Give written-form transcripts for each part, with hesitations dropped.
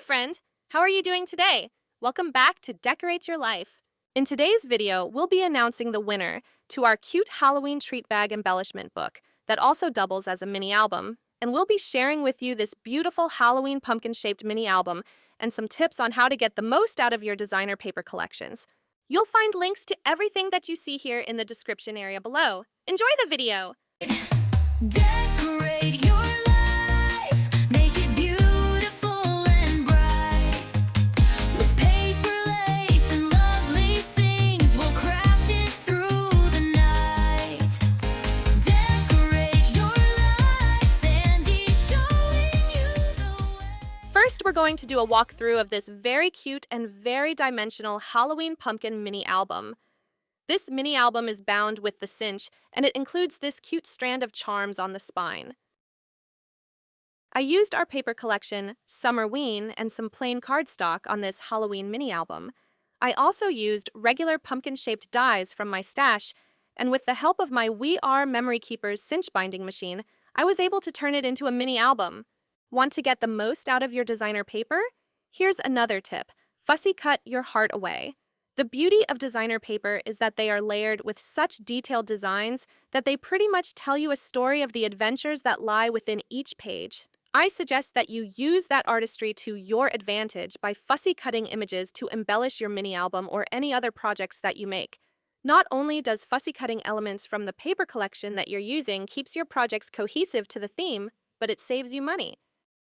friend! How are you doing today? Welcome back to Decorate Your Life. In today's video, we'll be announcing the winner to our cute Halloween treat bag embellishment book that also doubles as a mini album. And we'll be sharing with you this beautiful Halloween pumpkin-shaped mini album and some tips on how to get the most out of your designer paper collections. You'll find links to everything that you see here in the description area below. Enjoy the video! Decorate your life, make it beautiful and bright. With paper lace and lovely things, we'll craft it through the night. Decorate your life, Sandy showing you the way. First, we're going to do a walkthrough of this very cute and very dimensional Halloween pumpkin mini album. This mini album is bound with the cinch, and it includes this cute strand of charms on the spine. I used our paper collection, Summerween, and some plain cardstock on this Halloween mini album. I also used regular pumpkin-shaped dies from my stash, and with the help of my We Are Memory Keeper's cinch binding machine, I was able to turn it into a mini album. Want to get the most out of your designer paper? Here's another tip. Fussy cut your heart away. The beauty of designer paper is that they are layered with such detailed designs that they pretty much tell you a story of the adventures that lie within each page. I suggest that you use that artistry to your advantage by fussy cutting images to embellish your mini album or any other projects that you make. Not only does fussy cutting elements from the paper collection that you're using keeps your projects cohesive to the theme, but it saves you money.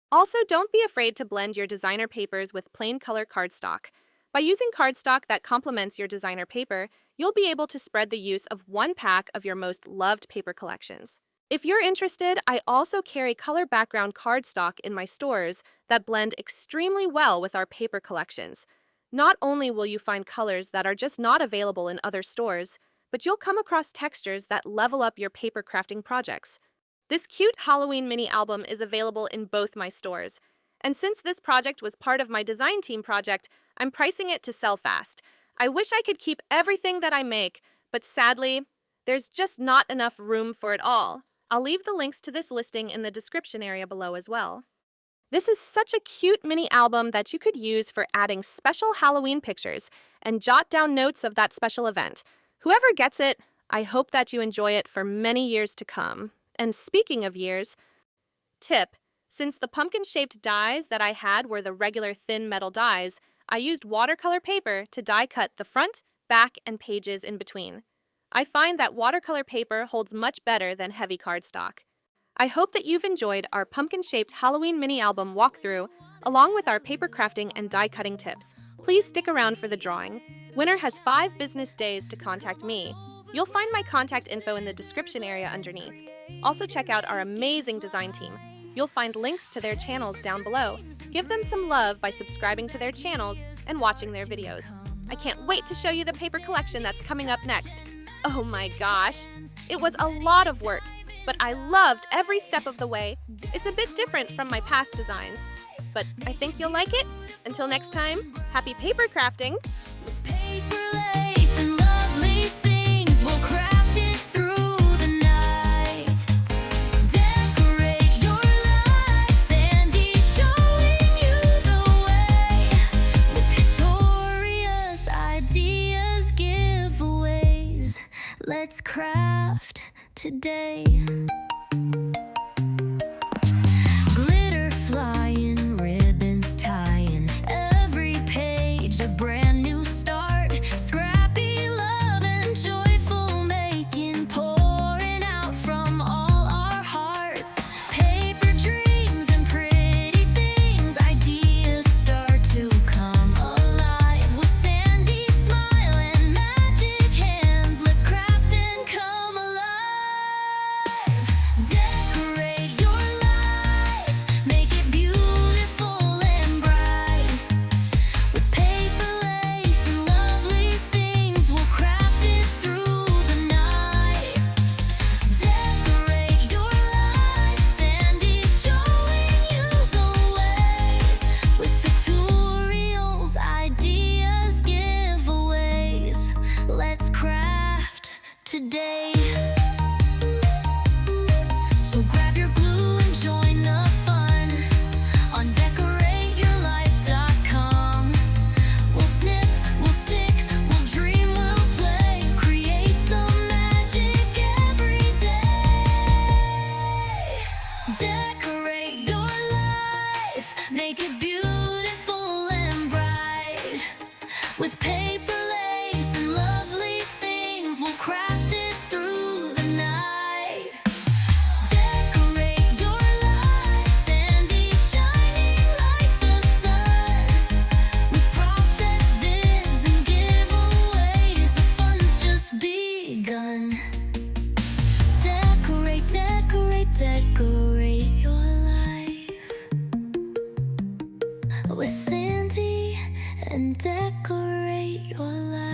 Also, don't be afraid to blend your designer papers with plain color cardstock. By using cardstock that complements your designer paper, you'll be able to spread the use of one pack of your most loved paper collections. If you're interested, I also carry color background cardstock in my stores that blend extremely well with our paper collections. Not only will you find colors that are just not available in other stores, but you'll come across textures that level up your paper crafting projects. This cute Halloween mini album is available in both my stores. And since this project was part of my design team project, I'm pricing it to sell fast. I wish I could keep everything that I make, but sadly, there's just not enough room for it all. I'll leave the links to this listing in the description area below as well. This is such a cute mini album that you could use for adding special Halloween pictures and jot down notes of that special event. Whoever gets it, I hope that you enjoy it for many years to come. And speaking of years, tip. Since the pumpkin-shaped dies that I had were the regular thin metal dies, I used watercolor paper to die cut the front, back, and pages in between. I find that watercolor paper holds much better than heavy cardstock. I hope that you've enjoyed our pumpkin-shaped Halloween mini album walkthrough, along with our paper crafting and die cutting tips. Please stick around for the drawing. Winner has 5 business days to contact me. You'll find my contact info in the description area underneath. Also check out our amazing design team. You'll find links to their channels down below. Give them some love by subscribing to their channels and watching their videos. I can't wait to show you the paper collection that's coming up next. Oh my gosh, it was a lot of work, but I loved every step of the way. It's a bit different from my past designs, but I think you'll like it. Until next time, happy paper crafting! With paper lace and lovely things, we'll craft it through the night. Decorate your life, Sandy showing you the way. With pictorious ideas, giveaways, let's craft today. Glitter flying, ribbons tying, every page a brand new start. Scrappy love and joyful making, pouring out from all our hearts. Paper dreams and pretty things, ideas start to come alive. With Sandy's smile and magic hands, let's craft and come alive. make it beautiful and bright. With paper, lace, and lovely things, we'll craft it through the night. Decorate your life, Sandy, shining like the sun. With process vids and giveaways, the fun's just begun. Decorate, decorate, decorate your life with Sandy, and decorate your life.